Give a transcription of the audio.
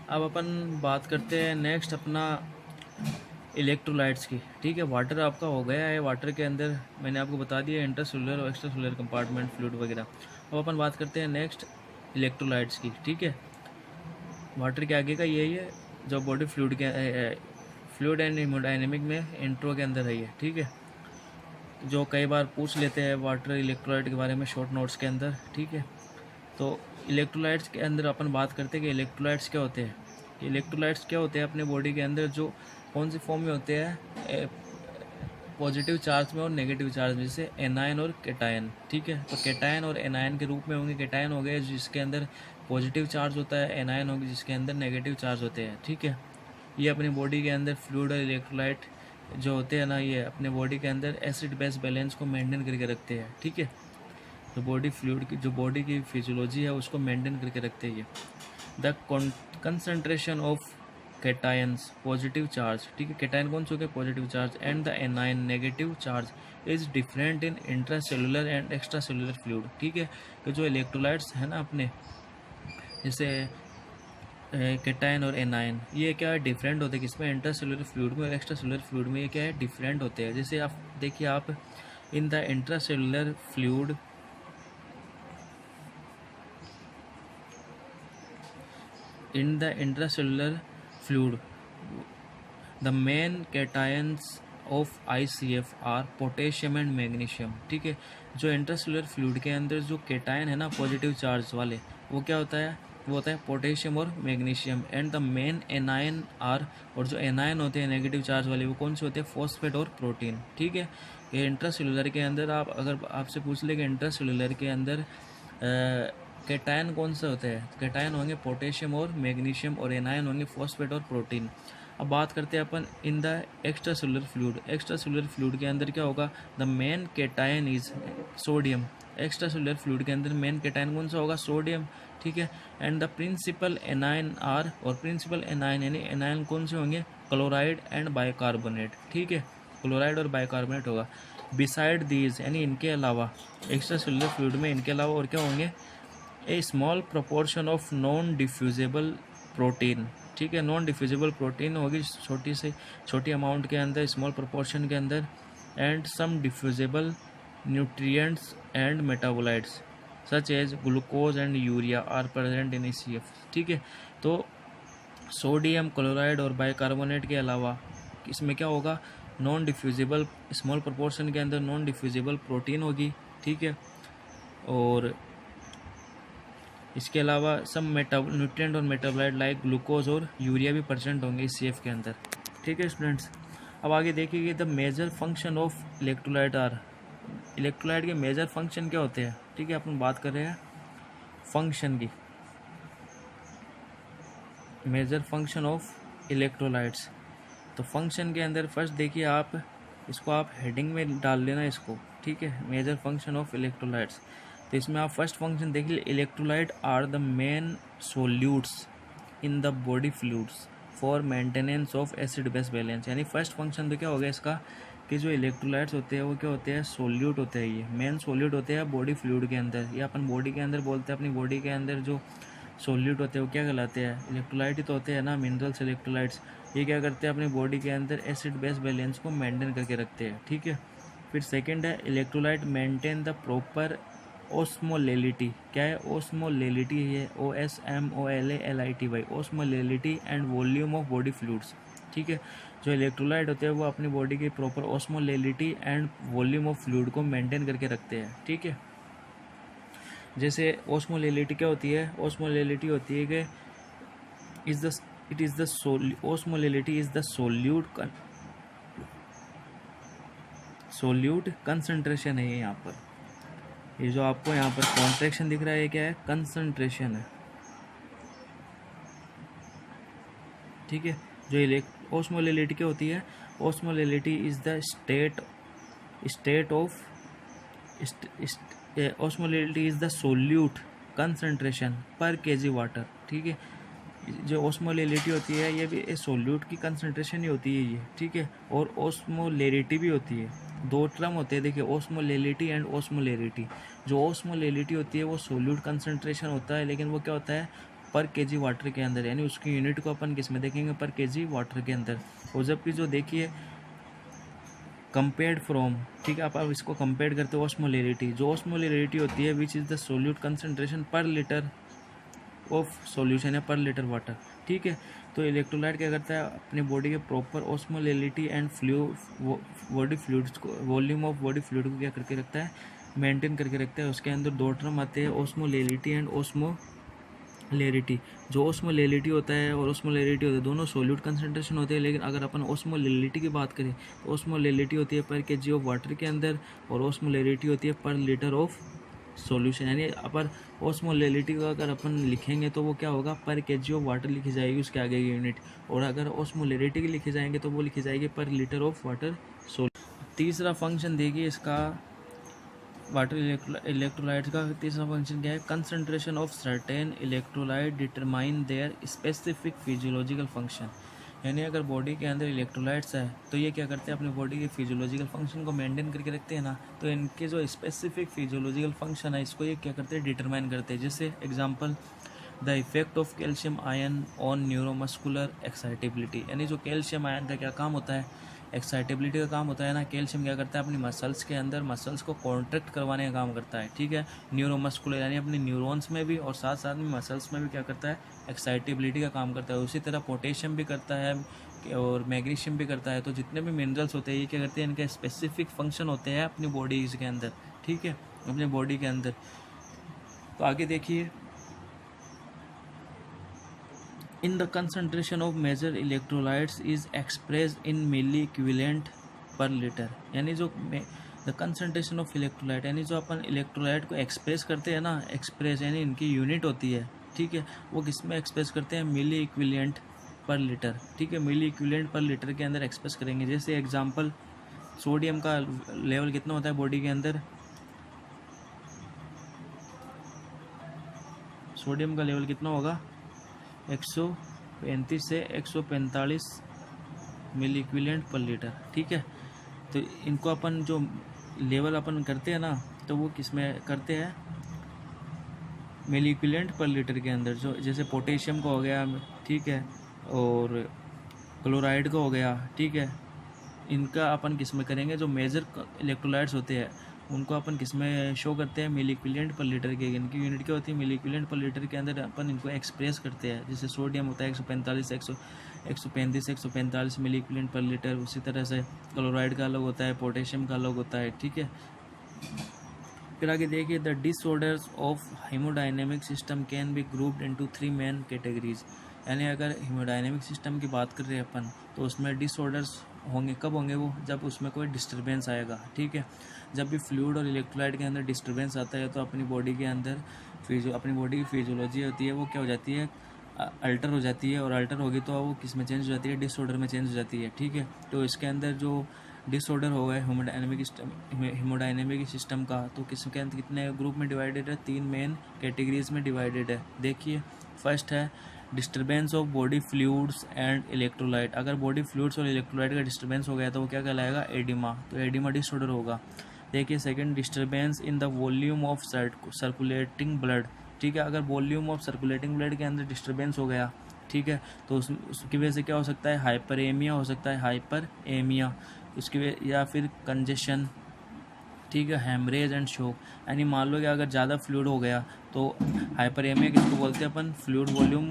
अब अपन बात करते हैं नेक्स्ट अपना इलेक्ट्रोलाइट्स की। ठीक है, वाटर आपका हो गया है, वाटर के अंदर मैंने आपको बता दिया इंटरसेलुलर और एक्स्ट्रा सेलुलर कंपार्टमेंट, फ्लूइड वगैरह। अब अपन बात करते हैं नेक्स्ट इलेक्ट्रोलाइट्स की। ठीक है, वाटर के आगे का यही है जो बॉडी फ्लूइड के फ्लूइड एंड हेमोडायनेमिक में इंट्रो के अंदर है ये। ठीक है, जो कई बार पूछ लेते हैं वाटर इलेक्ट्रोलाइट के बारे में शॉर्ट नोट्स के अंदर। ठीक है, तो इलेक्ट्रोलाइट्स के अंदर अपन बात करते हैं कि इलेक्ट्रोलाइट्स क्या होते हैं। इलेक्ट्रोलाइट्स क्या होते हैं अपने बॉडी के अंदर, जो कौन सी फॉर्म में होते हैं, पॉजिटिव चार्ज में और नेगेटिव चार्ज में, जैसे एनायन और केटायन। ठीक है, तो केटायन और एनायन के रूप में होंगे। केटायन हो गए जिसके अंदर पॉजिटिव चार्ज होता है, एनायन होंगे जिसके अंदर नेगेटिव चार्ज होते हैं। ठीक है, ये अपनी बॉडी के अंदर फ्लूइड और इलेक्ट्रोलाइट जो होते हैं ना, ये अपने बॉडी के अंदर एसिड बेस बैलेंस को मेंटेन करके रखते हैं। ठीक है, तो बॉडी फ्लूइड की जो बॉडी की फिजियोलॉजी है उसको मेंटेन करके रखते हैं ये। The concentration of cations positive charge. ठीक है, कैटायन कौन से हो गए, positive charge, and the anion negative charge is different in intracellular and extra cellular fluid. ठीक है, तो जो इलेक्ट्रोलाइट्स है ना अपने, जैसे कैटायन और एनायन, ये क्या है, डिफरेंट होते हैं किसमें, इंट्रासेलुलर फ्लूइड में और एक्स्ट्रा सेलुलर फ्लूइड में। ये क्या है, डिफरेंट होते हैं। जैसे आप देखिए, आप in the intracellular fluid, in the intracellular fluid the main cations of ICF are potassium and magnesium। ठीक है, जो इंट्रासेलुलर फ्लूइड के अंदर जो केटायन है ना पॉजिटिव चार्ज वाले, वो क्या होता है, वो होता है पोटेशियम और magnesium. And the main anion are, और जो एनायन होते हैं नेगेटिव चार्ज वाले, वो कौन से होते हैं, फॉस्फेट और प्रोटीन। ठीक है, ये इंट्रासेलुलर के अंदर आप अगर आपसे पूछ ले कि इंट्रासेलुलर के अंदर कैटायन कौन से होते हैं, कैटायन होंगे पोटेशियम और मैग्नीशियम, और एनायन होंगे फॉस्फेट और प्रोटीन। अब बात करते हैं अपन in the extra cellular fluid. Extra cellular fluid के अंदर क्या होगा, the main cation is sodium. एक्स्ट्रा सेलुलर फ्लूइड के अंदर मेन कैटायन कौन सा होगा, सोडियम। ठीक है, and the principal anion are, और प्रिंसिपल एनायन यानी एनायन कौन से होंगे, क्लोराइड एंड बाइकार्बोनेट। ठीक है, क्लोराइड और बाइकार्बोनेट होगा। बिसाइड दीज यानी इनके अलावा, एक्स्ट्रा सेलुलर फ्लूइड में इनके अलावा और क्या होंगे, a small proportion of non diffusible protein. ठीक है, नॉन डिफ्यूजिबल प्रोटीन होगी छोटी से छोटी अमाउंट के अंदर, स्मॉल प्रोपोर्शन के अंदर, and some diffusible nutrients and metabolites such as glucose and urea are present in ECF। ठीक है, तो सोडियम, क्लोराइड और बाइकार्बोनेट के अलावा इसमें क्या होगा, नॉन डिफ्यूजिबल, स्मॉल प्रोपोर्शन के अंदर नॉन डिफ्यूजिबल प्रोटीन होगी। ठीक है, और इसके अलावा सब न्यूट्रिएंट और मेटाबोलाइट लाइक ग्लूकोज और यूरिया भी प्रेजेंट होंगे ECF के अंदर। ठीक है स्टूडेंट्स, अब आगे देखिए the major function of electrolyte are. Electrolyte के मेजर फंक्शन क्या होते हैं। ठीक है, अपन बात कर रहे हैं फंक्शन की, मेजर फंक्शन ऑफ इलेक्ट्रोलाइट्स। तो फंक्शन के अंदर फर्स्ट देखिए, आप इसको आप हेडिंग में डाल लेना इसको। ठीक है, मेजर फंक्शन ऑफ इलेक्ट्रोलाइट्स। तो इसमें आप फर्स्ट फंक्शन देखिए, electrolyte are the main solutes in the body fluids for maintenance of acid base balance. यानी फर्स्ट फंक्शन तो क्या हो गया इसका, कि जो इलेक्ट्रोलाइट्स होते हैं वो क्या होते हैं, सोल्यूट होते हैं। ये मेन सोल्यूट होते हैं बॉडी फ्लूइड के अंदर, या अपन बॉडी के अंदर बोलते हैं, अपनी बॉडी के अंदर जो सोल्यूट होते हैं वो क्या कहलाते हैं, इलेक्ट्रोलाइट ही तो होते हैं ना, मिनरल्स, इलेक्ट्रोलाइट्स। ये क्या करते हैं, अपनी बॉडी के अंदर एसिड बेस बैलेंस को मेंटेन करके रखते हैं। ठीक है, फिर सेकंड है electrolyte maintain the proper osmolality. क्या है, ओस्मोलेलिटी है, OSMOLALITY, osmolality and volume of body fluids. ठीक है, जो इलेक्ट्रोलाइट होते हैं वो अपनी बॉडी की proper osmolality and volume of fluid को मेंटेन करके रखते हैं। ठीक है, जैसे ओस्मोलेलिटी क्या होती है, ओस्मोलेलिटी होती है कि ओस्मोलेलिटी इज द सोल्यूट कंसंट्रेशन है। ये यहाँ पर, ये जो आपको यहाँ पर कॉन्ट्रैक्शन दिख रहा है, ये क्या है, कंसंट्रेशन है। ठीक है, जो ओस्मोलेलिटी क्या होती है, osmolality is the state of osmolality is the solute concentration per KG water. ठीक है, जो ओस्मोलेलिटी होती है ये भी सोल्यूट की कंसंट्रेशन ही होती है ये। ठीक है, और ओस्मोलेरिटी भी होती है। दो टर्म होते हैं देखिए, ओस्मोलेलिटी एंड ओस्मोलेरिटी। जो ओस्मोलेलिटी होती है वो सोल्यूट कंसंट्रेशन होता है, लेकिन वो क्या होता है, पर केजी वाटर के अंदर, यानी उसकी यूनिट को अपन किस में देखेंगे, पर केजी वाटर के अंदर। और जबकि जो देखिए कंपेयर्ड फ्रॉम, ठीक है, आप इसको कंपेयर करते हो ऑस्मोलैरिटी, जो ऑस्मोलैरिटी होती है which is the solute concentration पर लीटर ऑफ सॉल्यूशन है पर लीटर वाटर, ठीक है। तो इलेक्ट्रोलाइट क्या करता है, अपनी बॉडी के proper osmolarity and body fluids को, वॉल्यूम ऑफ बॉडी फ्लूइड को क्या करके रखता है, मेंटेन करके रखता है। उसके अंदर दो टर्म आते हैं, ऑस्मोलैरिटी एंड ऑस्मोलैरिटी। जो ऑस्मोलैरिटी होता है और ऑस्मोलैरिटी होता है दोनों सोल्यूट कंसंट्रेशन होते हैं, लेकिन अगर अपन ऑस्मोलैरिटी की बात करें तो ऑस्मोलैरिटी होती है पर केजी ऑफ वाटर के अंदर और ऑस्मोलैरिटी होती है पर लीटर ऑफ सॉल्यूशन। यानी अपर ऑस्मोलैरिटी को अगर अपन लिखेंगे तो वो क्या होगा, पर केजी ऑफ वाटर लिखी जाएगी उसके आगे की यूनिट, और अगर ऑस्मोलैरिटी की लिखी जाएंगे तो वो लिखी जाएगी पर लीटर ऑफ वाटर सॉल्यूशन। तीसरा फंक्शन देखिए इसका, वाटर इलेक्ट्रोलाइट्स का तीसरा फंक्शन क्या है, concentration of certain electrolyte determine there specific physiological function. यानी अगर बॉडी के अंदर इलेक्ट्रोलाइट्स है तो ये क्या करते हैं, अपनी बॉडी के फिजियोलॉजिकल फंक्शन को मेंटेन करके रखते हैं ना, तो इनके जो स्पेसिफिक फिजियोलॉजिकल फंक्शन है इसको ये क्या करते हैं, डिटरमाइन करते हैं। जैसे example, the effect of calcium ion on neuromuscular excitability, यानी जो कैल्शियम आयन का क्या काम होता है, एक्साइटेबिलिटी का काम होता है ना। कैल्शियम क्या करता है, अपनी मसल्स के अंदर मसल्स को कॉन्ट्रैक्ट करवाने का काम करता है, ठीक है। न्यूरोमस्कुलर यानी अपने न्यूरॉन्स में भी और साथ साथ में मसल्स में भी क्या करता है, एक्साइटेबिलिटी का काम करता है। उसी तरह पोटेशियम भी करता है और मैग्नीशियम भी करता है। तो जितने भी मिनरल्स होते हैं ये क्या करते हैं, इनके स्पेसिफिक फंक्शन होते हैं अपनी बॉडीज़ के अंदर, ठीक है, अपनी बॉडी के अंदर। तो आगे देखिए, in the concentration of major electrolytes is expressed in milli equivalent per liter, यानी जो द कंसंट्रेशन ऑफ इलेक्ट्रोलाइट, यानी जो अपन इलेक्ट्रोलाइट को एक्सप्रेस करते हैं ना, एक्सप्रेस यानी इनकी यूनिट होती है, ठीक है, वो किस में एक्सप्रेस करते हैं, मिली इक्विवेलेंट पर लीटर, ठीक है, मिली इक्विवेलेंट पर लीटर के अंदर एक्सप्रेस करेंगे। जैसे एग्जांपल, सोडियम का लेवल कितना होता है बॉडी के अंदर, सोडियम का लेवल कितना होगा, 135 से 145 मिली इक्विवेलेंट पर लीटर, ठीक है। तो इनको अपन जो लेवल अपन करते हैं ना, तो वो किस में करते हैं, मिली इक्विवेलेंट पर लीटर के अंदर। जो जैसे पोटेशियम का हो गया, ठीक है, और क्लोराइड का हो गया, ठीक है, इनका अपन किस में करेंगे, जो मेजर इलेक्ट्रोलाइट्स होते हैं उनको अपन किस में शो करते हैं, मिली इक्विवेलेंट पर लीटर के। इनकी यूनिट क्या होती है, मिली इक्विवेलेंट पर लीटर के अंदर अपन इनको एक्सप्रेस करते हैं। जैसे सोडियम होता है 145 मिली इक्विवेलेंट पर लीटर। उसी तरह से क्लोराइड का अलग होता है, पोटेशियम का अलग होता है, ठीक है। फिर आगे देखिए, the disorders of haemodynamic system can be grouped into 3 main categories. यानी अगर हेमोडायनेमिक सिस्टम की बात कर रहे हैं अपन, तो उसमें डिसऑर्डर्स होंगे, कब होंगे वो, जब उसमें कोई डिस्टर्बेंस आएगा, ठीक है। जब भी फ्लूइड और इलेक्ट्रोलाइट के अंदर डिस्टर्बेंस आता है तो अपनी बॉडी के अंदर अपनी बॉडी की फिजियोलॉजी होती है वो क्या हो जाती है, अल्टर हो जाती है, और अल्टर होगी तो वो किस में चेंज हो जाती है, डिसऑर्डर में चेंज हो जाती है, ठीक है। तो इसके अंदर जो डिसऑर्डर होगा हेमोडायनेमिक सिस्टम का, तो किसके अंदर कितने ग्रुप में डिवाइडेड है, 3 मेन कैटेगरीज में डिवाइडेड है। देखिए, फर्स्ट है disturbance of body fluids and electrolyte. अगर बॉडी फ्लूइड्स और इलेक्ट्रोलाइट का डिस्टर्बेंस हो गया तो वो क्या कहलाएगा, एडिमा, तो एडिमा डिसऑर्डर होगा। देखिए, second, disturbance in the volume of circulating blood, ठीक है। अगर वॉल्यूम ऑफ सर्कुलेटिंग ब्लड के अंदर डिस्टर्बेंस हो गया, ठीक है, तो उसकी वजह से क्या हो सकता है, हाइपरेमिया हो सकता है, हाइपरेमिया उसकी या फिर कंजेशन, ठीक है, हेमरेज एंड शोक। यानी मान लो कि अगर ज़्यादा फ्लूइड हो गया तो हाइपरेमिया किसको बोलते हैं अपन, फ्लूइड वॉल्यूम